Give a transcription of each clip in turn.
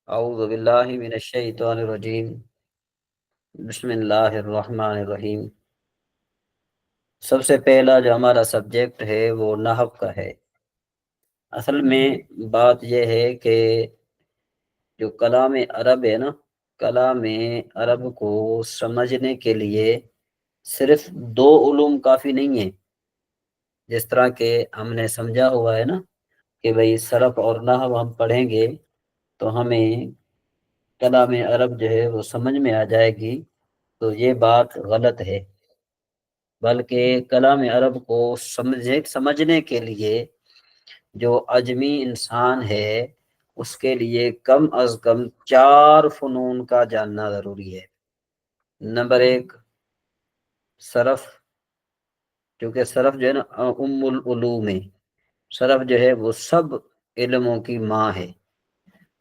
اعوذ باللہ من الشیطان الرجیم، بسم اللہ الرحمن الرحیم۔ سب سے پہلا جو ہمارا سبجیکٹ ہے وہ نحو کا ہے۔ اصل میں بات یہ ہے کہ جو کلام عرب ہے نا، کلام عرب کو سمجھنے کے لیے صرف دو علوم کافی نہیں ہیں۔ جس طرح کہ ہم نے سمجھا ہوا ہے نا کہ بھئی صرف اور نحو ہم پڑھیں گے تو ہمیں کلام عرب جو ہے وہ سمجھ میں آ جائے گی، تو یہ بات غلط ہے۔ بلکہ کلام عرب کو سمجھنے کے لیے جو عجمی انسان ہے اس کے لیے کم از کم 4 فنون کا جاننا ضروری ہے۔ نمبر 1 صرف، کیونکہ صرف جو ہے نا ام العلوم ہے، صرف جو ہے وہ سب علموں کی ماں ہے۔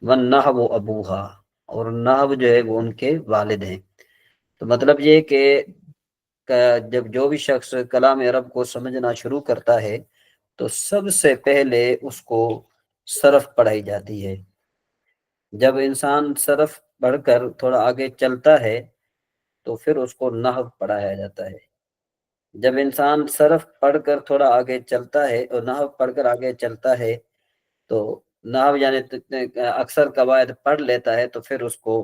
والنحو ابوہا، اور نحو جو ہے وہ ان کے والد ہیں۔ تو مطلب یہ کہ جب جو بھی شخص کلام عرب کو سمجھنا شروع کرتا ہے تو سب سے پہلے اس کو صرف پڑھائی جاتی ہے۔ جب انسان صرف پڑھ کر تھوڑا آگے چلتا ہے تو پھر اس کو نحو پڑھایا جاتا ہے۔ جب انسان صرف پڑھ کر تھوڑا آگے چلتا ہے اور نحو پڑھ کر آگے چلتا ہے تو نحو یعنی اکثر قواعد پڑھ لیتا ہے تو پھر اس کو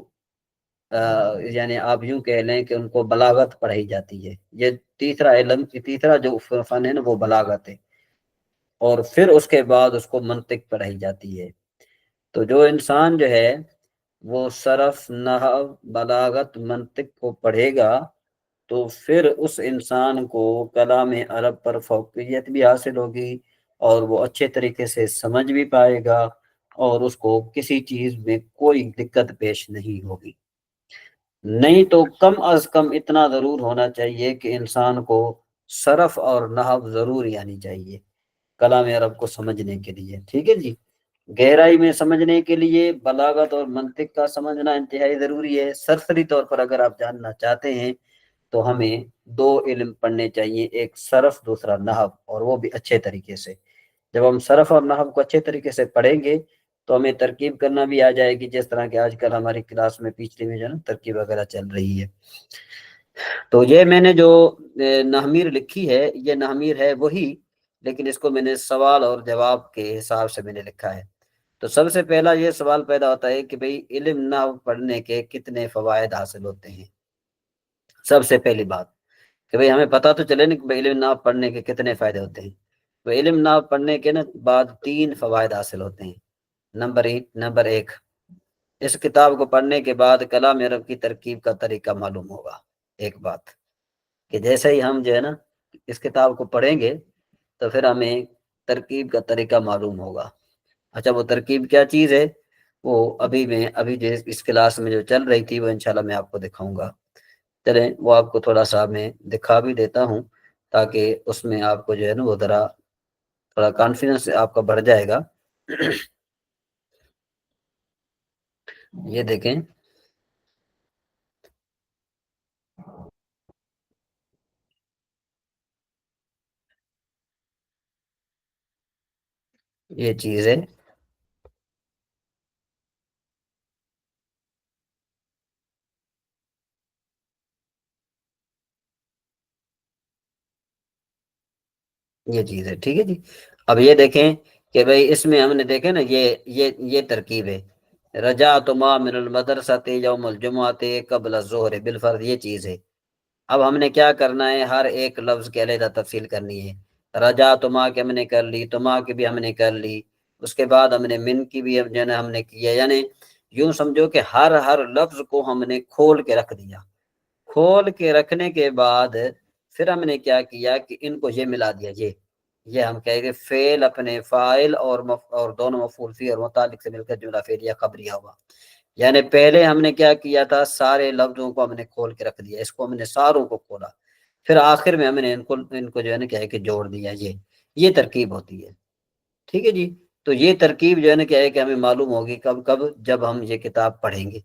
یعنی آپ یوں کہہ لیں کہ ان کو بلاغت پڑھائی جاتی ہے۔ یہ تیسرا علم، تیسرا جو فن ہے نا وہ بلاغت ہے، اور پھر اس کے بعد اس کو منطق پڑھائی جاتی ہے۔ تو جو انسان جو ہے وہ صرف، نحو، بلاغت، منطق کو پڑھے گا تو پھر اس انسان کو کلام عرب پر فوقیت بھی حاصل ہوگی اور وہ اچھے طریقے سے سمجھ بھی پائے گا اور اس کو کسی چیز میں کوئی دقت پیش نہیں ہوگی۔ نہیں تو کم از کم اتنا ضرور ہونا چاہیے کہ انسان کو صرف اور نحو ضرور آنی چاہیے کلام عرب کو سمجھنے کے لیے، ٹھیک ہے جی۔ گہرائی میں سمجھنے کے لیے بلاغت اور منطق کا سمجھنا انتہائی ضروری ہے۔ سرسری طور پر اگر آپ جاننا چاہتے ہیں تو ہمیں 2 علم پڑھنے چاہیے، ایک صرف، دوسرا نحو، اور وہ بھی اچھے طریقے سے۔ جب ہم صرف اور نحو کو اچھے طریقے سے پڑھیں گے تو ہمیں ترکیب کرنا بھی آ جائے گی، جس طرح کہ آج کل ہماری کلاس میں پچھلی میں جو ہے نا ترکیب وغیرہ چل رہی ہے۔ تو یہ میں نے جو نحمیر لکھی ہے، یہ نحمیر ہے وہی، لیکن اس کو میں نے سوال اور جواب کے حساب سے میں نے لکھا ہے۔ تو سب سے پہلا یہ سوال پیدا ہوتا ہے کہ بھئی علم نحو پڑھنے کے کتنے فوائد حاصل ہوتے ہیں۔ سب سے پہلی بات کہ بھئی ہمیں پتہ تو چلے نا کہ علم نحو پڑھنے کے کتنے فائدے ہوتے ہیں۔ تو علم نحو پڑھنے کے نا بعد 3 فوائد حاصل ہوتے ہیں۔ نمبر 1، اس کتاب کو پڑھنے کے بعد کلام عرب کی ترکیب کا طریقہ معلوم ہوگا۔ ایک بات کہ جیسے ہی ہم جو ہے نا اس کتاب کو پڑھیں گے تو پھر ہمیں ترکیب کا طریقہ معلوم ہوگا۔ اچھا، وہ ترکیب کیا چیز ہے وہ ابھی جو اس کلاس میں جو چل رہی تھی وہ انشاءاللہ میں آپ کو دکھاؤں گا۔ چلیں وہ آپ کو تھوڑا سا میں دکھا بھی دیتا ہوں تاکہ اس میں آپ کو جو ہے نا وہ تھوڑا کانفیڈنس آپ کا بڑھ جائے گا۔ یہ دیکھیں، یہ چیز ہے۔ یہ چیز ہے، ٹھیک ہے جی۔ اب یہ دیکھیں کہ بھئی اس میں ہم نے دیکھیں نا یہ ترکیب ہے، رجعتما من المدرسۃ یوم الجمعۃ قبل الظہر بالفرض، یہ چیز ہے۔ اب ہم نے کیا کرنا ہے، ہر ایک لفظ کی علیحدہ تفصیل کرنی ہے۔ رجعتما کی ہم نے کر لی، تما کی بھی ہم نے کر لی، اس کے بعد ہم نے من کی بھی جو ہے نا ہم نے کیا، یعنی یوں سمجھو کہ ہر لفظ کو ہم نے کھول کے رکھ دیا۔ کھول کے رکھنے کے بعد پھر ہم نے کیا کیا کہ ان کو یہ ملا دیا، یہ ہم کہیں گے فعل اپنے فاعل اور دونوں مفعول فی اور متعلق سے مل کر جملہ فعلیہ خبریہ ہوا۔ یعنی پہلے ہم نے کیا کیا تھا، سارے لفظوں کو ہم نے کھول کے رکھ دیا، اس کو ہم نے ساروں کو کھولا، پھر آخر میں ہم نے ان کو جو ہے نا کیا ہے کہ جوڑ دیا۔ یہ ترکیب ہوتی ہے، ٹھیک ہے جی۔ تو یہ ترکیب جو ہے نا کیا ہے کہ ہمیں معلوم ہوگی کب جب ہم یہ کتاب پڑھیں گے۔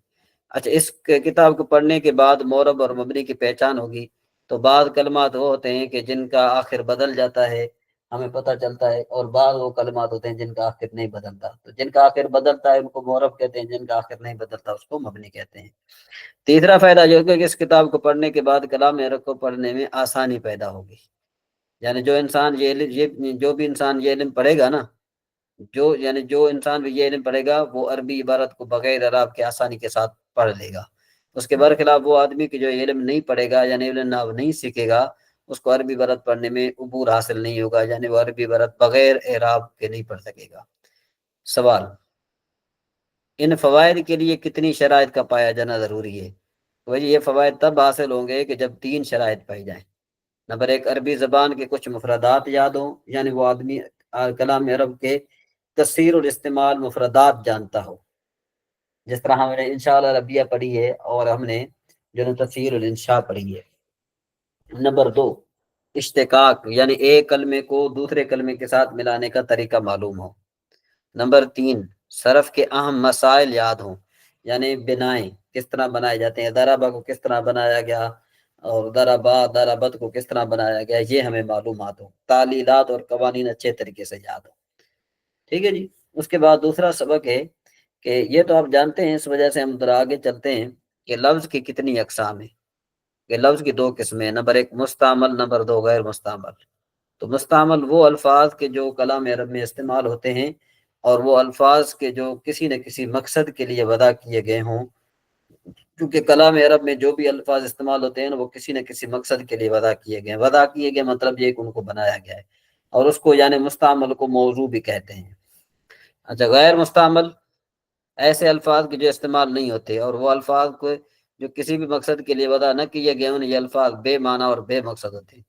اچھا، اس کتاب کو پڑھنے کے بعد معرب اور مبنی کی پہچان ہوگی۔ تو بعض کلمات وہ ہوتے ہیں کہ جن کا آخر بدل جاتا ہے، ہمیں پتہ چلتا ہے، اور بعض وہ کلمات ہوتے ہیں جن کا آخر نہیں بدلتا، تو جن کا آخر بدلتا ہے ان کو معرب کہتے ہیں، جن کا آخر نہیں بدلتا اس کو مبنی کہتے ہیں۔ تیسرا فائدہ جو ہے کہ اس کتاب کو پڑھنے کے بعد کلام عرب کو پڑھنے میں آسانی پیدا ہوگی، یعنی جو بھی انسان یہ علم پڑھے گا نا، جو انسان بھی یہ علم پڑھے گا وہ عربی عبارت کو بغیر اعراب کے آسانی کے ساتھ پڑھ لے گا۔ اس کے برخلاف وہ آدمی کی جو علم نہیں پڑھے گا، یعنی علم نحو نہیں سیکھے گا، اس کو عربی عبارت پڑھنے میں عبور حاصل نہیں ہوگا، یعنی وہ عربی عبارت بغیر اعراب کے نہیں پڑھ سکے گا۔ سوال: ان فوائد کے لیے کتنی شرائط کا پایا جانا ضروری ہے؟ یہ فوائد تب حاصل ہوں گے کہ جب 3 شرائط پائی جائیں۔ نمبر 1، عربی زبان کے کچھ مفردات یاد ہوں، یعنی وہ آدمی کلام عرب کے کثیر الاستعمال مفردات جانتا ہو، جس طرح ہم نے انشاءاللہ ربیہ پڑھی ہے اور ہم نے جو تفسیر الانشاء پڑھی ہے۔ نمبر 2، اشتقاق، یعنی ایک کلمے کو دوسرے کلمے کے ساتھ ملانے کا طریقہ معلوم ہو۔ نمبر 3، صرف کے اہم مسائل یاد ہوں، یعنی بنائیں کس طرح بنائے جاتے ہیں، ضربہ کو کس طرح بنایا گیا اور ضربہ ضربت کو کس طرح بنایا گیا، یہ ہمیں معلومات ہو۔ تعلیلات اور قوانین اچھے طریقے سے یاد ہو۔ ٹھیک ہے جی۔ اس کے بعد دوسرا سبق ہے کہ یہ تو آپ جانتے ہیں، اس وجہ سے ہم ذرا آگے چلتے ہیں کہ لفظ کی کتنی اقسام ہیں، کہ لفظ کی 2 قسمیں ہیں۔ نمبر 1 مستعمل، نمبر 2 غیر مستعمل۔ تو مستعمل وہ الفاظ کے جو کلام عرب میں استعمال ہوتے ہیں اور وہ الفاظ کے جو کسی نہ کسی مقصد کے لیے وضع کیے گئے ہوں، کیونکہ کلام عرب میں جو بھی الفاظ استعمال ہوتے ہیں وہ کسی نہ کسی مقصد کے لیے وضع کیے گئے ہیں۔ وضع کیے گئے مطلب یہ کہ ان کو بنایا گیا ہے، اور اس کو یعنی مستعمل کو موضوع بھی کہتے ہیں۔ اچھا، غیر مستعمل ایسے الفاظ کے جو استعمال نہیں ہوتے، اور وہ الفاظ کو جو کسی بھی مقصد کے لیے وضع نہ کیے گئے ہیں، یہ الفاظ بے معنی اور بے مقصد ہوتے ہیں،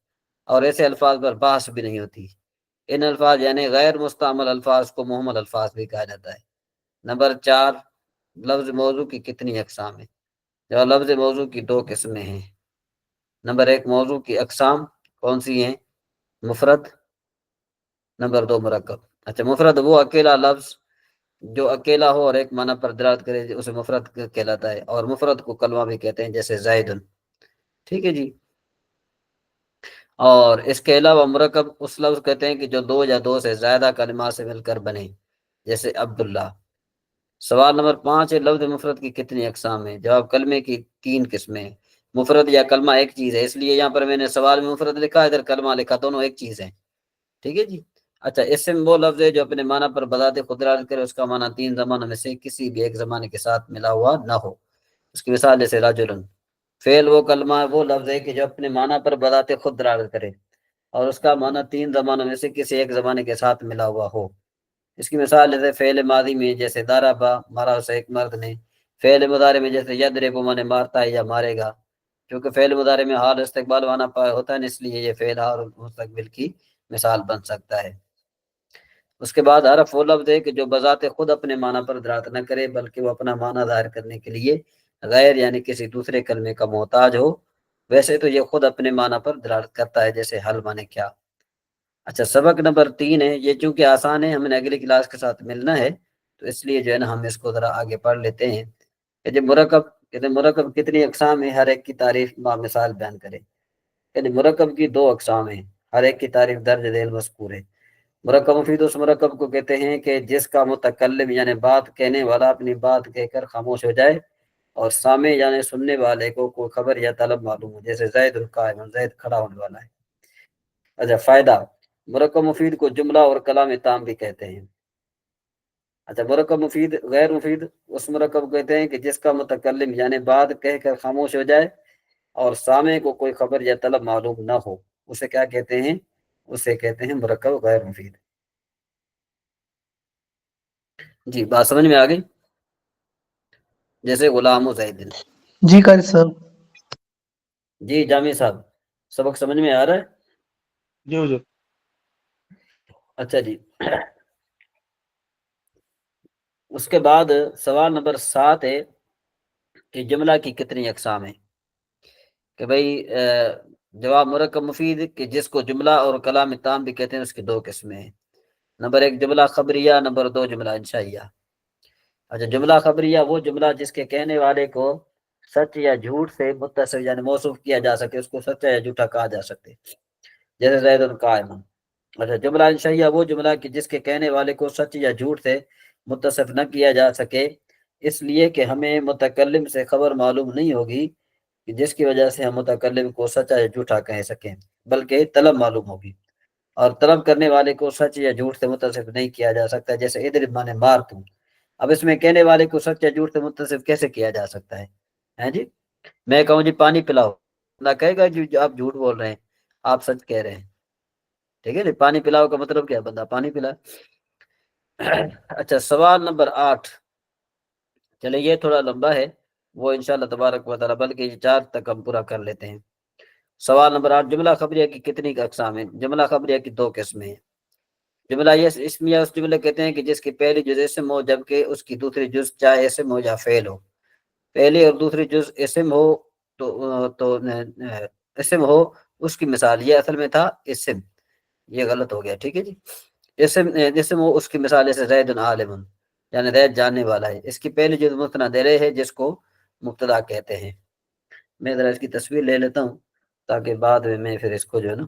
اور ایسے الفاظ پر بحث بھی نہیں ہوتی۔ ان الفاظ یعنی غیر مستعمل الفاظ کو مہمل الفاظ بھی کہا جاتا ہے۔ نمبر 4، لفظ موضوع کی کتنی اقسام ہیں؟ جو لفظ موضوع کی 2 قسمیں ہیں۔ نمبر 1 موضوع کی اقسام کون سی ہیں؟ مفرد، نمبر 2 مرکب۔ اچھا، مفرد وہ اکیلا لفظ جو اکیلا ہو اور ایک معنی پر دلالت کرے اسے مفرد کہلاتا ہے، اور مفرد کو کلمہ بھی کہتے ہیں، جیسے زیدن۔ ٹھیک ہے جی۔ اور اس کے علاوہ مرکب اس لفظ کہتے ہیں کہ جو 2 یا 2 سے زیادہ کلمات سے مل کر بنے، جیسے عبداللہ۔ سوال نمبر 5 ہے، لفظ مفرد کی کتنی اقسام ہیں؟ جواب: کلمے کی 3 قسمیں ہیں۔ مفرد یا کلمہ ایک چیز ہے، اس لیے یہاں پر میں نے سوال میں مفرد لکھا، ادھر کلمہ لکھا، دونوں ایک چیز ہیں۔ ٹھیک ہے جی۔ اچھا، اسم وہ لفظ ہے جو اپنے معنی پر بذات خود دلالت کرے، اس کا معنی 3 زمانوں میں سے کسی بھی ایک زمانے کے ساتھ ملا ہوا نہ ہو۔ اس کی مثال جیسے رجل۔ فعل وہ کلمہ وہ لفظ ہے کہ جو اپنے معنی پر بذات خود دلالت کرے اور اس کا معنی 3 زمانوں میں سے کسی ایک زمانے کے ساتھ ملا ہوا ہو۔ اس کی مثال جیسے فعل ماضی میں جیسے ضربا، مارا اسے ایک مرد نے۔ فعل مضارع میں جیسے یضرب، مانے مارتا ہے یا مارے گا۔ کیونکہ فعل مضارع میں حال استقبال وانا ہوتا ہے، اس لیے یہ فعل حال اور مستقبل کی مثال بن سکتا ہے۔ اس کے بعد حرف وہ لفظ ہے کہ جو بذات خود اپنے معنی پر دلالت نہ کرے، بلکہ وہ اپنا معنی ظاہر کرنے کے لیے غیر یعنی کسی دوسرے کلمے کا محتاج ہو۔ ویسے تو یہ خود اپنے معنی پر دلالت کرتا ہے، جیسے حل مانے کیا۔ اچھا، سبق نمبر 3 ہے، یہ چونکہ آسان ہے، ہمیں اگلی کلاس کے ساتھ ملنا ہے، تو اس لیے جو ہے نا ہم اس کو ذرا آگے پڑھ لیتے ہیں کہ جب مرکب کتنی اقسام ہے، ہر ایک کی تعریف مثال بیان کرے۔ یعنی مرکب کی 2 اقسام ہیں، ہر ایک کی تعریف درج ذیل مذکور ہے۔ مرکب مفید اس مرکب کو کہتے ہیں کہ جس کا متکلم یعنی بات کہنے والا اپنی بات کہہ کر خاموش ہو جائے اور سامع یعنی سننے والے کو کوئی خبر یا طلب معلوم ہو، جیسے زید القائم، زید کھڑا ہونے والا ہے۔ اچھا، فائدہ: مرکب مفید کو جملہ اور کلام تام بھی کہتے ہیں۔ اچھا، مرکب مفید غیر مفید اس مرکب کو کہتے ہیں کہ جس کا متکلم یعنی بات کہہ کر خاموش ہو جائے اور سامع کو کوئی خبر یا طلب معلوم نہ ہو، اسے کیا کہتے ہیں؟ اسے کہتے ہیں مرکب غیر مفید۔ جی، بات سمجھ میں آ گئی؟ جیسے غلام و زید۔ جی قاری صاحب۔ جی جامی صاحب، سبق سمجھ میں آ رہا ہے؟ جی حضور۔ اچھا جی۔ اس کے بعد سوال نمبر 7 ہے کہ جملہ کی کتنی اقسام ہیں؟ کہ بھئی جواب: مرکب مفید کہ جس کو جملہ اور کلام تام بھی کہتے ہیں، اس کی 2 قسمیں ہیں۔ نمبر 1 جملہ خبریہ، نمبر 2 جملہ انشائیہ۔ اچھا، جملہ خبریہ وہ جملہ جس کے کہنے والے کو سچ یا جھوٹ سے متصف یعنی موصوف کیا جا سکے، اس کو سچا یا جھوٹا کہا جا سکتے، جیسے زید القائم۔ اچھا، جملہ انشائیہ وہ جملہ کہ جس کے کہنے والے کو سچ یا جھوٹ سے متصف نہ کیا جا سکے، اس لیے کہ ہمیں متکلم سے خبر معلوم نہیں ہوگی کہ جس کی وجہ سے ہم متکلم کو سچا یا جھوٹا کہہ سکیں، بلکہ طلب معلوم ہوگی، اور طلب کرنے والے کو سچ یا جھوٹ سے متصف نہیں کیا جا سکتا، جیسے ادھر مانے مار تم۔ اب اس میں کہنے والے کو سچ یا جھوٹ سے متصف کیسے کیا جا سکتا ہے؟ ہیں جی، میں کہوں جی پانی پلاؤ، نہ کہے گا جی آپ جھوٹ بول رہے ہیں، آپ سچ کہہ رہے ہیں، ٹھیک ہے جی، پانی پلاؤ کا مطلب کیا، بندہ پانی پلا۔ اچھا، سوال نمبر 8، چلے یہ تھوڑا لمبا ہے، وہ انشاءاللہ تبارک و تعالی بلکہ یہ 4 تک ہم پورا کر لیتے ہیں۔ سوال نمبر 8، جملہ خبریہ کی کتنی اقسام ہیں؟ جملہ خبریہ کی 2 قسمیں ہیں۔ جملہ یہ اسمیہ اس جملے کہتے ہیں کہ جس کی پہلی جز اسم ہو جبکہ اس کی دوسری جز چاہے اسم ہو یا فعل ہو۔ پہلی اور دوسری جز اسم ہو تو اسم ہو، اس کی مثال، یہ اصل میں تھا اسم، یہ غلط ہو گیا، ٹھیک ہے جی۔ اسم ہو، اس کی مثال جیسے زید عالم، یعنی زید جاننے والا ہے، اس کی پہلی جز مثنیٰ دے ہے جس کو مبتدا کہتے ہیں۔ میں ذرا اس کی تصویر لے لیتا ہوں تاکہ بعد میں پھر اس کو جو ہے نا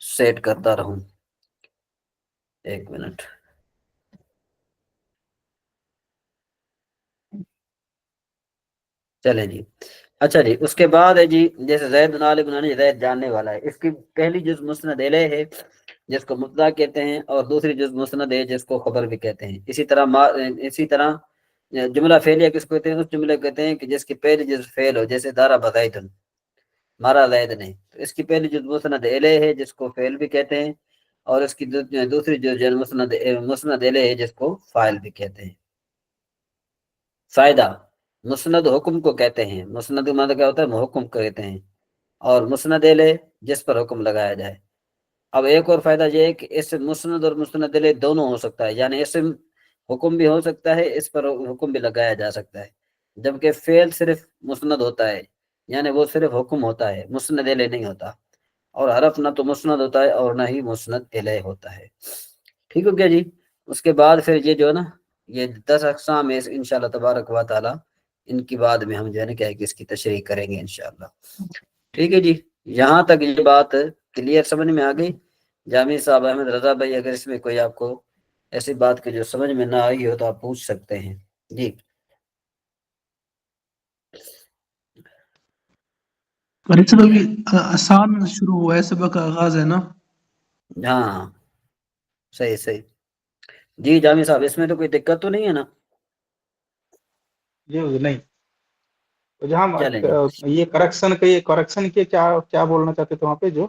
سیٹ کرتا رہوں، ایک منٹ۔ چلیں جی، اچھا جی، اس کے بعد ہے جی جیسے زید عالم، زید جاننے والا ہے، اس کی پہلی جز مسند الیہ ہے جس کو مبتدا کہتے ہیں، اور دوسری جز مسند ہے جس کو خبر بھی کہتے ہیں۔ اسی طرح جملہ فعلیہ کس کو کہتے ہیں؟ اس جملے کہتے ہیں کہ جس کی پہلی جز فعل ہو، جیسے ضرب زید، مارا زید نے، تو اس کی پہلی جز مسند الیہ ہے جس کو فعل بھی کہتے ہیں، اور اس کی دوسری جز مسند الیہ ہے جس کو فاعل بھی کہتے ہیں۔ فائدہ، مسند حکم کو کہتے ہیں، مسند مطلب کیا ہوتا ہے، حکم کہتے ہیں، اور مسند الیہ جس پر حکم لگایا جائے۔ اب ایک اور فائدہ یہ ہے کہ اس مسند اور مسند الیہ دونوں ہو سکتا ہے، یعنی اسم حکم بھی ہو سکتا ہے، اس پر حکم بھی لگایا جا سکتا ہے، جبکہ فعل صرف مسند ہوتا ہے، یعنی وہ صرف حکم ہوتا ہے، مسند الیہ نہیں ہوتا، اور حرف نہ تو مسند ہوتا ہے اور نہ ہی مسند الیہ ہوتا ہے۔ ٹھیک ہو گیا جی؟ اس کے بعد پھر یہ جو ہے نا یہ 10 اقسام ہے انشاءاللہ تبارک و تعالی، ان کی بعد میں ہم جو ہے نا کیا ہے کہ اس کی تشریح کریں گے انشاءاللہ۔ ٹھیک ہے جی، یہاں تک یہ بات کلیئر سمجھ میں آ گئی؟ جامع صاحب، احمد رضا بھائی، اگر اس میں کوئی آپ کو ایسی بات کہ جو سمجھ میں نہ آئی ہو تو آپ پوچھ سکتے ہیں جی۔ سب ابھی آسان شروع ہوا ہے، سبق کا آغاز ہے نا؟ ہاں صحیح صحیح جی، جامع صاحب اس میں تو کوئی دقت تو نہیں ہے نا؟ جی نہیں، تو جہاں چلیں جی، یہ کریکشن کے کیا بولنا چاہتے تھے وہاں پہ، جو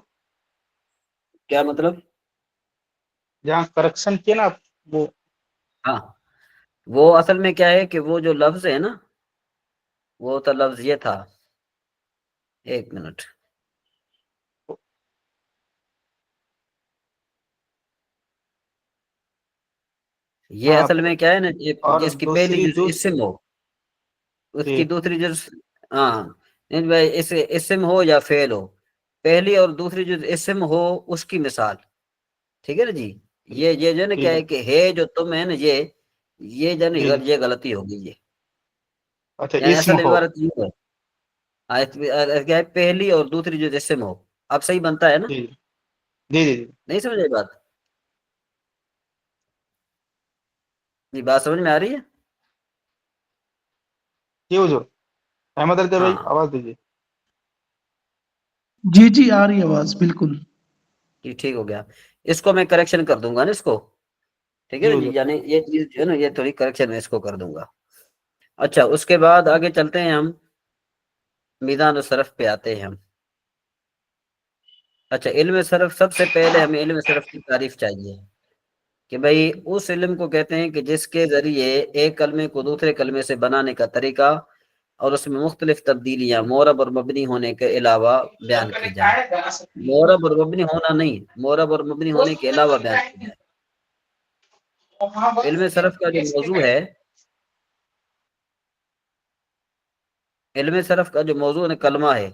کیا مطلب؟ جہاں کریکشن کیے نا وہ، ہاں، وہ اصل میں کیا ہے کہ وہ جو لفظ ہے نا، وہ تو لفظ یہ تھا، ایک منٹ، یہ ہاں اصل میں کیا ہے نا، اور جس کی پہلی دوسری جز جو اسم ہو، اس جی کی دوسری جز، ہاں نہیں بھائی، اسم ہو یا فعل ہو، پہلی اور دوسری جز اسم ہو اس کی مثال، ٹھیک ہے نا جی؟ یہ جو ہے نا کیا ہے کہ ہے جو تم ہے نا، یہ جو جی ہے یہ غلطی ہوگی، یہ اچھا یعنی اسم اصل ہو، عبارت یہ ہے، کیا ہے، پہلی اور دوسری جو اسم ہو، اب صحیح بنتا ہے نا؟ جی جی جی جی نہیں سمجھ آئی بات؟ جی بات سمجھ میں آ رہی ہے؟ جی حضور، احمد رضا بھائی ہاں آواز دیجیے۔ جی جی آ رہی ہے آواز بالکل۔ جی ٹھیک ہو گیا، اس کو میں کریکشن کر دوں گا نا اس کو، ٹھیک ہے جی نا جی، حضور، یعنی یہ چیز جو ہے نا یہ تھوڑی کریکشن میں اس کو کر دوں گا۔ اچھا، اس کے بعد آگے چلتے ہیں ہم، میزان الصرف پہ آتے ہیں ہم۔ اچھا، علم صرف، سب سے پہلے ہمیں علم صرف کی تعریف چاہیے کہ بھئی اس علم کو کہتے ہیں کہ جس کے ذریعے ایک کلمے کو دوسرے کلمے سے بنانے کا طریقہ اور اس میں مختلف تبدیلیاں معرب اور مبنی ہونے کے علاوہ بیان کی جائیں۔ معرب اور مبنی ہونا نہیں، معرب اور مبنی ہونے کے علاوہ بیان کی جائیں۔ علم صرف کا جو موضوع ہے، علم صرف کا جو موضوع کلمہ ہے،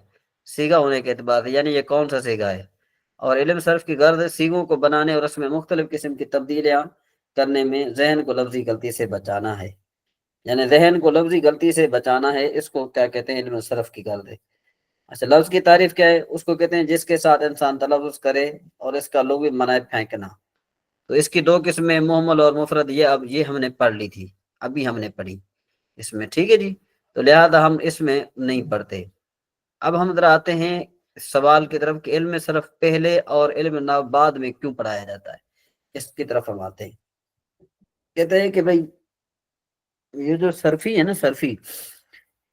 سیگا ہونے کے اعتبار سے، یعنی یہ کون سا سیگا ہے، اور علم صرف کی غرض سیگوں کو بنانے اور اس میں مختلف قسم کی تبدیلیاں کرنے میں ذہن کو لفظی غلطی سے بچانا ہے، یعنی ذہن کو لفظی غلطی سے بچانا ہے، اس کو کیا کہتے ہیں، علم صرف کی غرض ہے۔ اچھا لفظ کی تعریف کیا ہے؟ اس کو کہتے ہیں جس کے ساتھ انسان تلفظ کرے اور اس کا لغوی معنی پھینکنا. تو اس کی دو قسمیں محمل اور مفرد، یہ ہم نے پڑھ لی تھی، ابھی ہم نے پڑھی اس میں، ٹھیک ہے جی. تو لہذا ہم اس میں نہیں پڑھتے. اب ہم ذرا آتے ہیں سوال کی طرف کہ علم صرف پہلے اور علم نحو بعد میں کیوں پڑھایا جاتا ہے. اس کی طرف ہم آتے ہیں. کہتے ہیں کہ بھائی یہ جو صرفی ہے نا، صرفی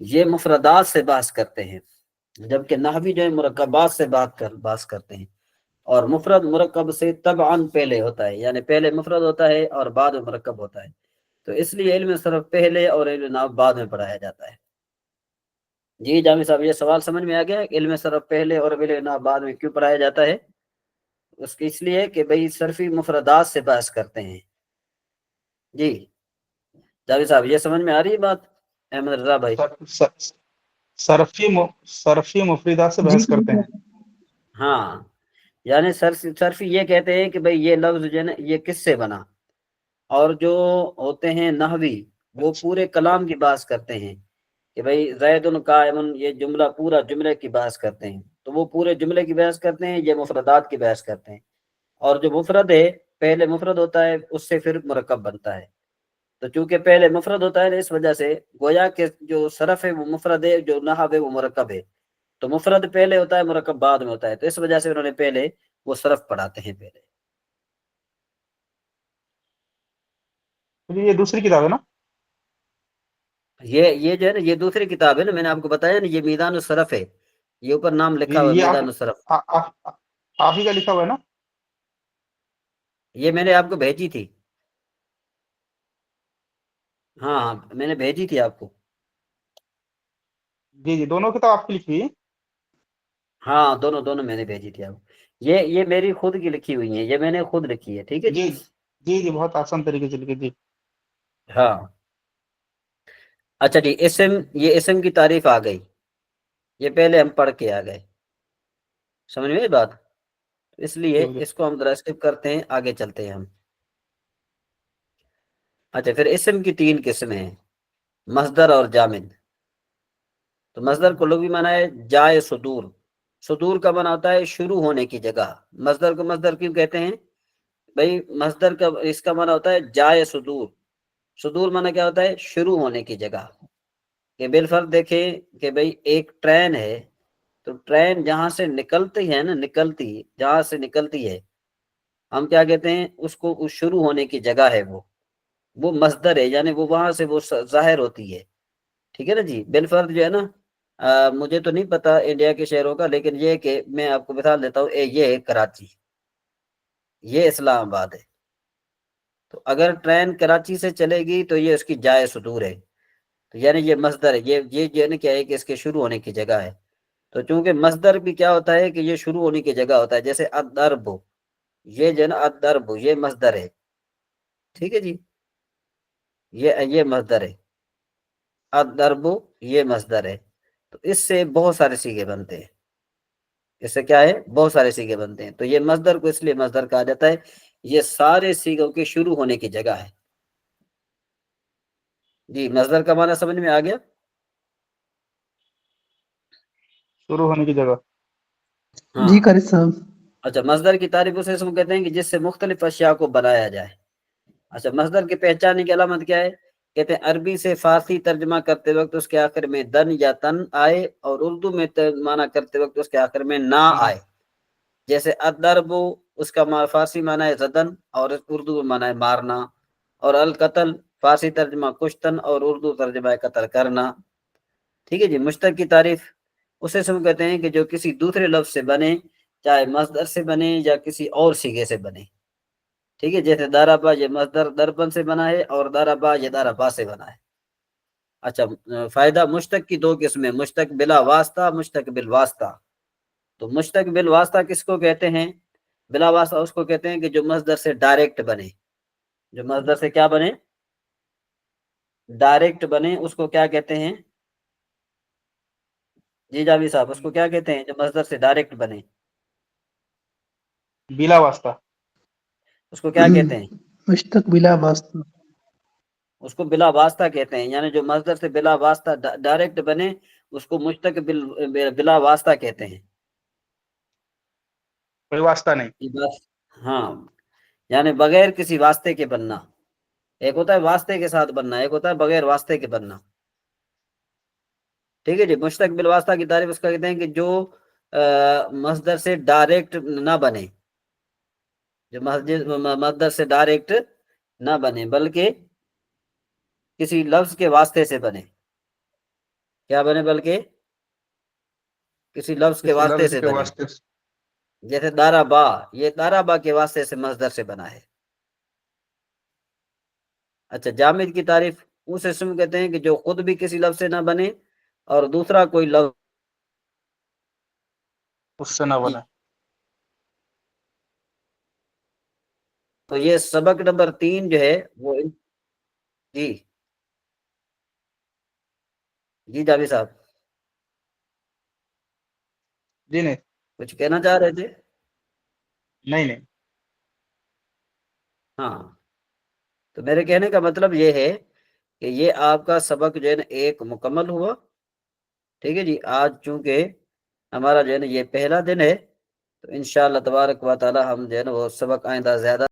یہ مفردات سے بحث کرتے ہیں، جبکہ نحوی جو ہے مرکبات سے بحث کرتے ہیں. اور مفرد مرکب سے طبعاً پہلے ہوتا ہے، یعنی پہلے مفرد ہوتا ہے اور بعد میں مرکب ہوتا ہے. تو اس لیے علم صرف پہلے اور علم نحو بعد میں پڑھایا جاتا ہے. جی جامی صاحب یہ سوال سمجھ میں آ گیا؟ علم صرف پہلے اور علم نحو بعد میں کیوں پڑھایا جاتا ہے؟ اس لیے کہ بھئی صرفی مفردات سے بحث کرتے ہیں. جی جاوید صاحب یہ سمجھ میں آ رہی ہے بات؟ احمد رضا بھائی صرفی مفردات سے بحث کرتے ہیں. ہاں، یعنی صرفی یہ کہتے ہیں کہ بھئی یہ لفظ جو ہے نا یہ کس سے بنا، اور جو ہوتے ہیں نحوی وہ پورے کلام کی بحث کرتے ہیں کہ بھئی زید قائم، یہ جملہ پورا جملے کی بحث کرتے ہیں. تو وہ پورے جملے کی بحث کرتے ہیں، یہ مفردات کی بحث کرتے ہیں. اور جو مفرد ہے پہلے مفرد ہوتا ہے، اس سے پھر مرکب بنتا ہے. تو چونکہ پہلے مفرد ہوتا ہے اس وجہ سے گویا کہ جو صرف ہے وہ مفرد ہے، جو نحو ہے وہ مرکب ہے. تو مفرد پہلے ہوتا ہے، مرکب بعد میں ہوتا ہے. تو اس وجہ سے انہوں نے پہلے وہ صرف پڑھاتے ہیں پہلے. یہ دوسری کتاب ہے نا؟ یہ جو ہے نا یہ دوسری کتاب ہے نا، میں نے آپ کو بتایا نا یہ میدان الصرف ہے، یہ اوپر نام لکھا ہوا ہے یہ میدان الصرف. آپ ہی کا لکھا ہوا ہے نا؟ یہ میں نے آپ کو بھیجی تھی. ہاں ہاں میں نے بھیجی تھی آپ کو. جی دونوں کتاب آپ کی لکھی ہوئی ہے؟ ہاں دونوں میں نے بھیجی تھی آپ کو. یہ میری خود کی لکھی ہوئی ہیں، یہ میں نے خود لکھی ہے، ٹھیک ہے جی. جی بہت آسان طریقے سے لکھی. جی ہاں اچھا جی، یہ اسم کی تعریف آ گئی، یہ پہلے ہم پڑھ کے آ گئے، سمجھ میں بات؟ اس لیے اس کو ہم ذرا اسکپ کرتے ہیں، آگے چلتے ہیں ہم. اچھا پھر اسم کی 3 قسمیں ہیں، مصدر اور جامد. تو مصدر کو لغوی معنی ہے جائے صدور. صدور کا معنی ہوتا ہے شروع ہونے کی جگہ. مصدر کو مصدر کیوں کہتے ہیں بھائی؟ مصدر کا اس کا معنی ہوتا ہے جائے صدور. صدور معنی کیا ہوتا ہے؟ شروع ہونے کی جگہ. کہ بالفرض دیکھیں کہ بھائی ایک ٹرین ہے، تو ٹرین جہاں سے نکلتی ہے نا، جہاں سے نکلتی ہے ہم کیا کہتے ہیں اس کو؟ شروع ہونے کی جگہ ہے وہ مصدر ہے، یعنی وہ وہاں سے وہ ظاہر ہوتی ہے. ٹھیک ہے نا جی. بالفرض جو ہے نا مجھے تو نہیں پتا انڈیا کے شہروں کا، لیکن یہ کہ میں آپ کو مثال دیتا ہوں، یہ ہے کراچی، یہ اسلام آباد ہے. تو اگر ٹرین کراچی سے چلے گی تو یہ اس کی جائے صدور ہے. تو یعنی یہ مصدر ہے، یہ جو ہے نا کیا ہے کہ اس کے شروع ہونے کی جگہ ہے. تو چونکہ مصدر بھی کیا ہوتا ہے کہ یہ شروع ہونے کی جگہ ہوتا ہے. جیسے الضرب، یہ جو ہے نا الضرب یہ مصدر ہے، ٹھیک ہے جی، یہ مصدر ہے. الضرب یہ مصدر ہے. تو اس سے بہت سارے صیغے بنتے ہیں. اس سے کیا ہے؟ بہت سارے صیغے بنتے ہیں. تو یہ مصدر کو اس لیے مصدر کہا جاتا ہے، یہ سارے صیغوں کے شروع ہونے کی جگہ ہے. جی مصدر کا معنی سمجھ میں آ گیا؟ شروع ہونے کی جگہ. ہاں جی قاری صاحب. اچھا مصدر کی تعریف اسے ہم کہتے ہیں کہ جس سے مختلف اشیاء کو بنایا جائے. اچھا مصدر کی پہچاننے کی علامت کیا ہے؟ کہتے ہیں عربی سے فارسی ترجمہ کرتے وقت اس کے آخر میں دن یا تن آئے، اور اردو میں معنی کرتے وقت اس کے آخر میں نہ آئے. جیسے الضرب اس کا فارسی معنی ہے زدن اور اردو میں معنی ہے مارنا. اور القتل فارسی ترجمہ کشتن اور اردو ترجمہ قتل کرنا. ٹھیک ہے جی. مشتق کی تعریف اسے ہم کہتے ہیں کہ جو کسی دوسرے لفظ سے بنے، چاہے مصدر سے بنے یا کسی اور صیغے سے بنے. ٹھیک ہے، جیسے دارابا یہ مصدر دربن سے بنا ہے، اور دارابا یہ دارابا سے بنا ہے. اچھا فائدہ مشتق کی 2 قسمیں، مشتق بلا واسطہ، مشتق بالواسطہ. تو مشتق بالواسطہ کس کو کہتے ہیں؟ بلا واسطہ اس کو کہتے ہیں کہ جو مصدر سے ڈائریکٹ بنے. جو مصدر سے کیا بنے؟ ڈائریکٹ بنے، اس کو کیا کہتے ہیں؟ جی جاوید صاحب اس کو کیا کہتے ہیں جو مصدر سے ڈائریکٹ بنے؟ بلا واسطہ. اس کو کیا کہتے ہیں؟ مشتق بلا واسطہ. اس کو بلا واسطہ کہتے ہیں، یعنی جو مصدر سے بلا واسطہ ڈائریکٹ بنے اس کو مشتق بلا واسطہ کہتے ہیں. کوئی واسطہ نہیں. یہ بات ہاں، یعنی بغیر کسی واسطے کے بننا. ایک ہوتا ہے واسطے کے ساتھ بننا، ایک ہوتا ہے بغیر واسطے کے بننا. ٹھیک ہے جی. مشتق بالواسطہ کی تعریف اس کا کہتے ہیں کہ جو مصدر سے ڈائریکٹ نہ بنے، جو مصدر سے ڈائریکٹ نہ بنے بلکہ کسی لفظ کے واسطے سے بنے. کیا بنے؟ بلکہ کسی لفظ کے کسی واسطے لفظ سے کے بنے. واسطے سے. جیسے دارا با، یہ دارا با کے واسطے سے مصدر سے بنا ہے. اچھا، جامد کی تعریف اس اسم کہتے ہیں کہ جو خود بھی کسی لفظ سے نہ بنے اور دوسرا کوئی لفظ اس سے نہ بنے. تو یہ سبق نمبر 3 جو ہے وہ جی جی جاوید صاحب جی نہیں کچھ کہنا چاہ رہے تھے؟ نہیں. ہاں، تو میرے کہنے کا مطلب یہ ہے کہ یہ آپ کا سبق جو ہے نا ایک مکمل ہوا. ٹھیک ہے جی. آج چونکہ ہمارا جو ہے نا یہ پہلا دن ہے، تو انشاءاللہ تبارک و تعالی ہم جو ہے نا وہ سبق آئندہ زیادہ